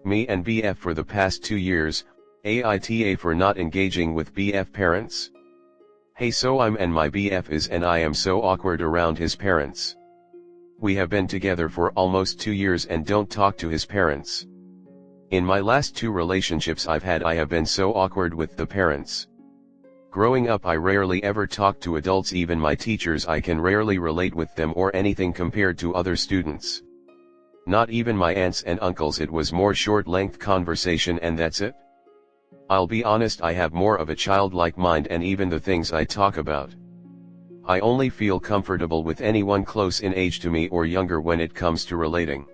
Me and BF for the past 2 years, AITA for not engaging with BF parents. Hey, so I'm and my BF is and I am so awkward around his parents. We have been together for almost 2 years and don't talk to his parents. In my last 2 relationships I have been so awkward with the parents. Growing up I rarely ever talked to adults, even my teachers I can rarely relate with them or anything compared to other students. Not even my aunts and uncles, it was more short-length conversation and that's it. I'll be honest, I have more of a childlike mind and even the things I talk about. I only feel comfortable with anyone close in age to me or younger when it comes to relating.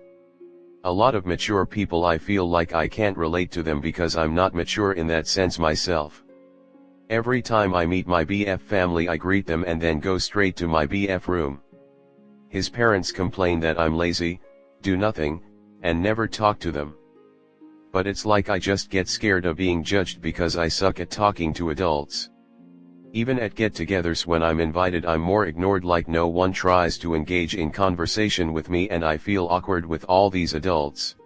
A lot of mature people I feel like I can't relate to them because I'm not mature in that sense myself. Every time I meet my BF family I greet them and then go straight to my BF room. His parents complain that I'm lazy, do nothing, and never talk to them. But it's like I just get scared of being judged because I suck at talking to adults. Even at get-togethers when I'm invited I'm more ignored, like no one tries to engage in conversation with me and I feel awkward with all these adults.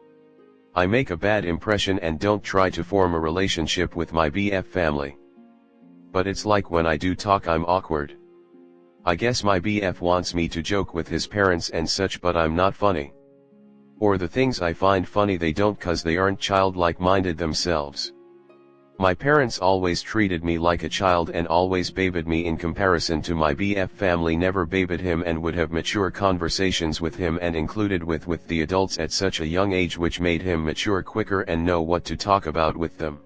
I make a bad impression and don't try to form a relationship with my BF family. But it's like when I do talk I'm awkward. I guess my BF wants me to joke with his parents and such, but I'm not funny. Or the things I find funny they don't, cause they aren't childlike minded themselves. My parents always treated me like a child and always babied me in comparison to my BF family never babied him and would have mature conversations with him and included with the adults at such a young age, which made him mature quicker and know what to talk about with them.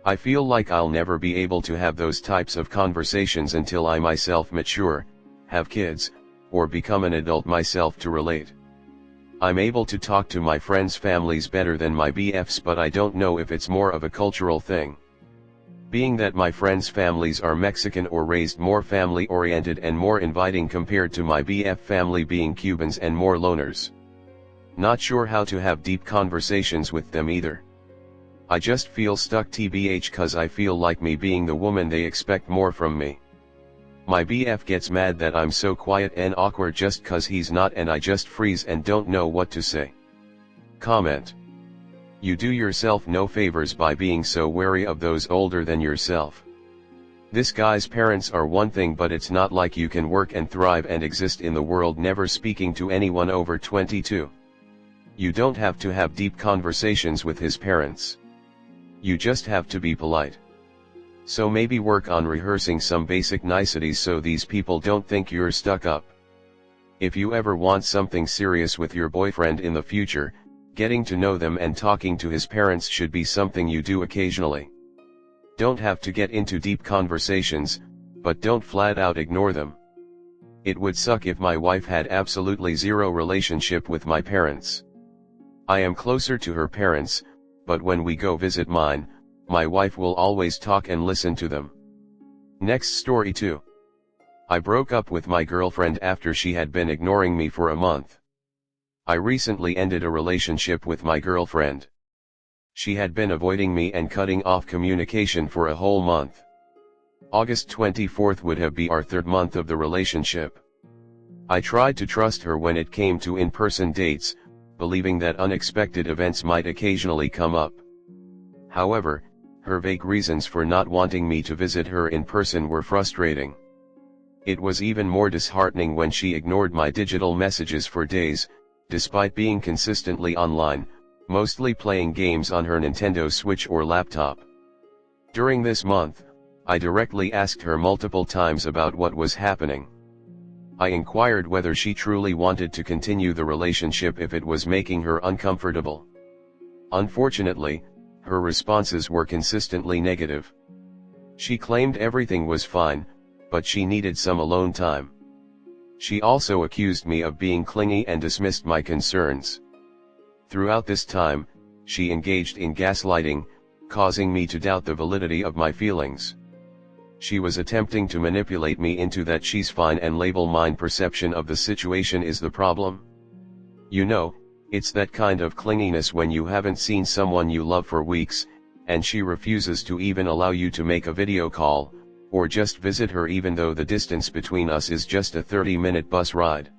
I feel like I'll never be able to have those types of conversations until I myself mature, have kids, or become an adult myself to relate. I'm able to talk to my friends' families better than my BFs, but I don't know if it's more of a cultural thing. Being that my friends' families are Mexican or raised more family-oriented and more inviting compared to my BF family being Cubans and more loners. Not sure how to have deep conversations with them either. I just feel stuck tbh cause I feel like me being the woman they expect more from me. My BF gets mad that I'm so quiet and awkward just cause he's not, and I just freeze and don't know what to say. Comment. You do yourself no favors by being so wary of those older than yourself. This guy's parents are one thing, but it's not like you can work and thrive and exist in the world never speaking to anyone over 22. You don't have to have deep conversations with his parents. You just have to be polite. So maybe work on rehearsing some basic niceties so these people don't think you're stuck up. If you ever want something serious with your boyfriend in the future, getting to know them and talking to his parents should be something you do occasionally. Don't have to get into deep conversations, but don't flat out ignore them. It would suck if my wife had absolutely zero relationship with my parents. I am closer to her parents, but when we go visit mine, my wife will always talk and listen to them. Next story 2. I broke up with my girlfriend after she had been ignoring me for a month. I recently ended a relationship with my girlfriend. She had been avoiding me and cutting off communication for a whole month. August 24th would have been our 3rd month of the relationship. I tried to trust her when it came to in-person dates, believing that unexpected events might occasionally come up. However, her vague reasons for not wanting me to visit her in person were frustrating. It was even more disheartening when she ignored my digital messages for days, despite being consistently online, mostly playing games on her Nintendo Switch or laptop. During this month, I directly asked her multiple times about what was happening. I inquired whether she truly wanted to continue the relationship if it was making her uncomfortable. Unfortunately, her responses were consistently negative. She claimed everything was fine, but she needed some alone time. She also accused me of being clingy and dismissed my concerns. Throughout this time, she engaged in gaslighting, causing me to doubt the validity of my feelings. She was attempting to manipulate me into that she's fine and label mine perception of the situation is the problem. You know, it's that kind of clinginess when you haven't seen someone you love for weeks, and she refuses to even allow you to make a video call, or just visit her even though the distance between us is just a 30-minute bus ride.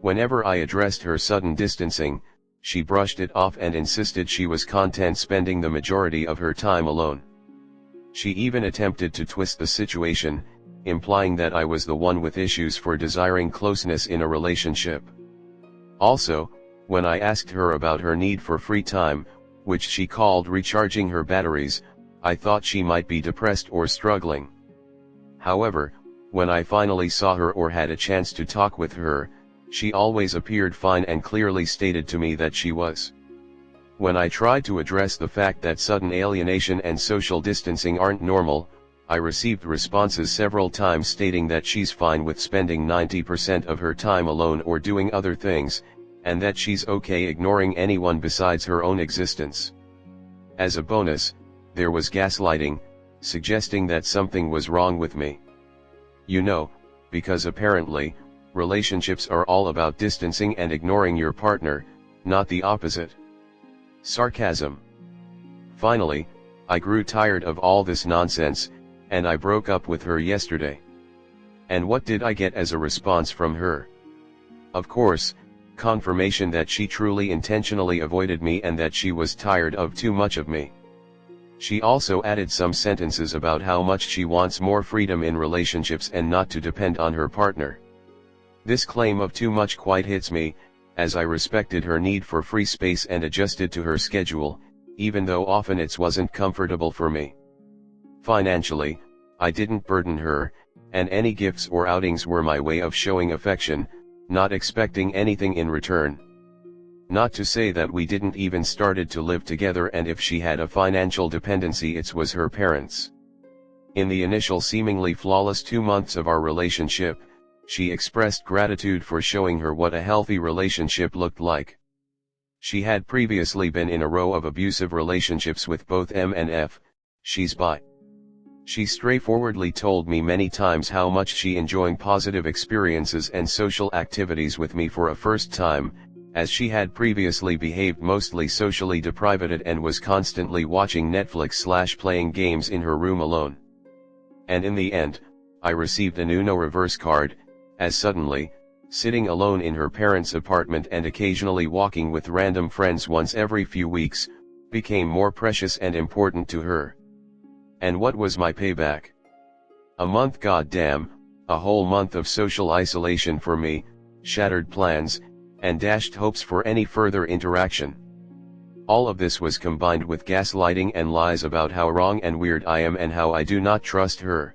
Whenever I addressed her sudden distancing, she brushed it off and insisted she was content spending the majority of her time alone. She even attempted to twist the situation, implying that I was the one with issues for desiring closeness in a relationship. Also, when I asked her about her need for free time, which she called recharging her batteries, I thought she might be depressed or struggling. However, when I finally saw her or had a chance to talk with her, she always appeared fine and clearly stated to me that she was. When I tried to address the fact that sudden alienation and social distancing aren't normal, I received responses several times stating that she's fine with spending 90% of her time alone or doing other things, and that she's okay ignoring anyone besides her own existence. As a bonus, there was gaslighting, suggesting that something was wrong with me. You know, because apparently, relationships are all about distancing and ignoring your partner, not the opposite. Sarcasm. Finally, I grew tired of all this nonsense, and I broke up with her yesterday. And what did I get as a response from her? Of course, confirmation that she truly intentionally avoided me and that she was tired of too much of me. She also added some sentences about how much she wants more freedom in relationships and not to depend on her partner. This claim of too much quite hits me, as I respected her need for free space and adjusted to her schedule, even though often it wasn't comfortable for me. Financially, I didn't burden her, and any gifts or outings were my way of showing affection, not expecting anything in return. Not to say that we didn't even started to live together, and if she had a financial dependency it was her parents. In the initial seemingly flawless 2 months of our relationship, she expressed gratitude for showing her what a healthy relationship looked like. She had previously been in a row of abusive relationships with both M and F. She's bi. She straightforwardly told me many times how much she enjoyed positive experiences and social activities with me for a first time, as she had previously behaved mostly socially deprived and was constantly watching Netflix/playing games in her room alone. And in the end, I received an Uno reverse card, as suddenly, sitting alone in her parents' apartment and occasionally walking with random friends once every few weeks, became more precious and important to her. And what was my payback? A month, goddamn, a whole month of social isolation for me, shattered plans, and dashed hopes for any further interaction. All of this was combined with gaslighting and lies about how wrong and weird I am and how I do not trust her.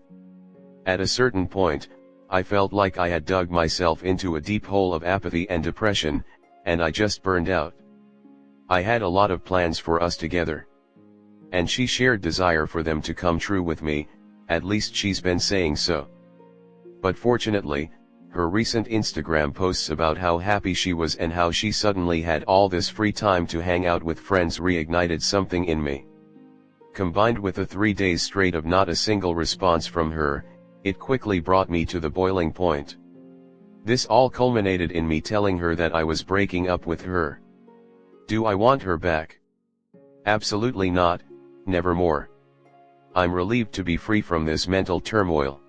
At a certain point, I felt like I had dug myself into a deep hole of apathy and depression, and I just burned out. I had a lot of plans for us together. And she shared desire for them to come true with me, at least she's been saying so. But fortunately, her recent Instagram posts about how happy she was and how she suddenly had all this free time to hang out with friends reignited something in me. Combined with the 3 days straight of not a single response from her, it quickly brought me to the boiling point. This all culminated in me telling her that I was breaking up with her. Do I want her back? Absolutely not, nevermore. I'm relieved to be free from this mental turmoil.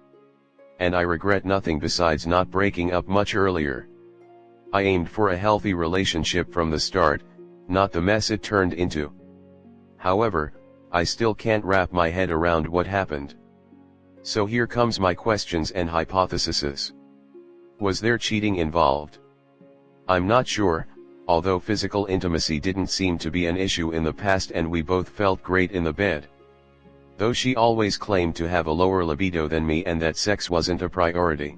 And I regret nothing besides not breaking up much earlier. I aimed for a healthy relationship from the start, not the mess it turned into. However, I still can't wrap my head around what happened. So here comes my questions and hypotheses. Was there cheating involved? I'm not sure, although physical intimacy didn't seem to be an issue in the past and we both felt great in the bed. Though she always claimed to have a lower libido than me and that sex wasn't a priority.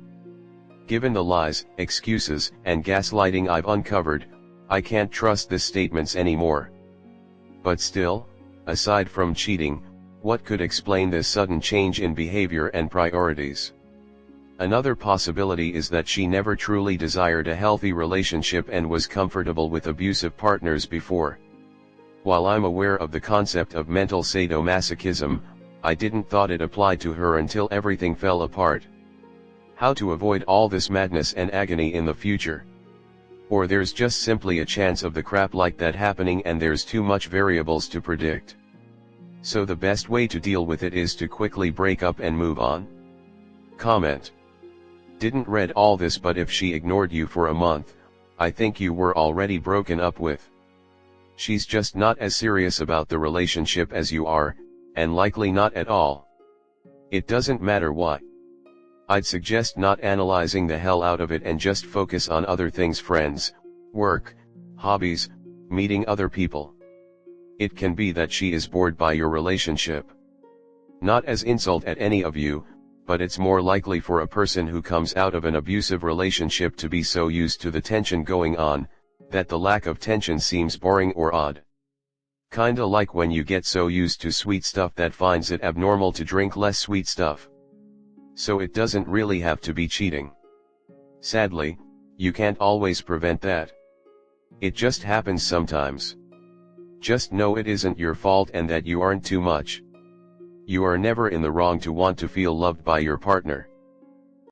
Given the lies, excuses, and gaslighting I've uncovered, I can't trust these statements anymore. But still, aside from cheating, what could explain this sudden change in behavior and priorities? Another possibility is that she never truly desired a healthy relationship and was comfortable with abusive partners before. While I'm aware of the concept of mental sadomasochism, I didn't thought it applied to her until everything fell apart. How to avoid all this madness and agony in the future? Or there's just simply a chance of the crap like that happening and there's too much variables to predict. So the best way to deal with it is to quickly break up and move on? Comment. Didn't read all this, but if she ignored you for a month, I think you were already broken up with. She's just not as serious about the relationship as you are, and likely not at all. It doesn't matter why. I'd suggest not analyzing the hell out of it and just focus on other things: friends, work, hobbies, meeting other people. It can be that she is bored by your relationship. Not as insult at any of you, but it's more likely for a person who comes out of an abusive relationship to be so used to the tension going on, that the lack of tension seems boring or odd. Kinda like when you get so used to sweet stuff that finds it abnormal to drink less sweet stuff. So it doesn't really have to be cheating. Sadly, you can't always prevent that. It just happens sometimes. Just know it isn't your fault and that you aren't too much. You are never in the wrong to want to feel loved by your partner.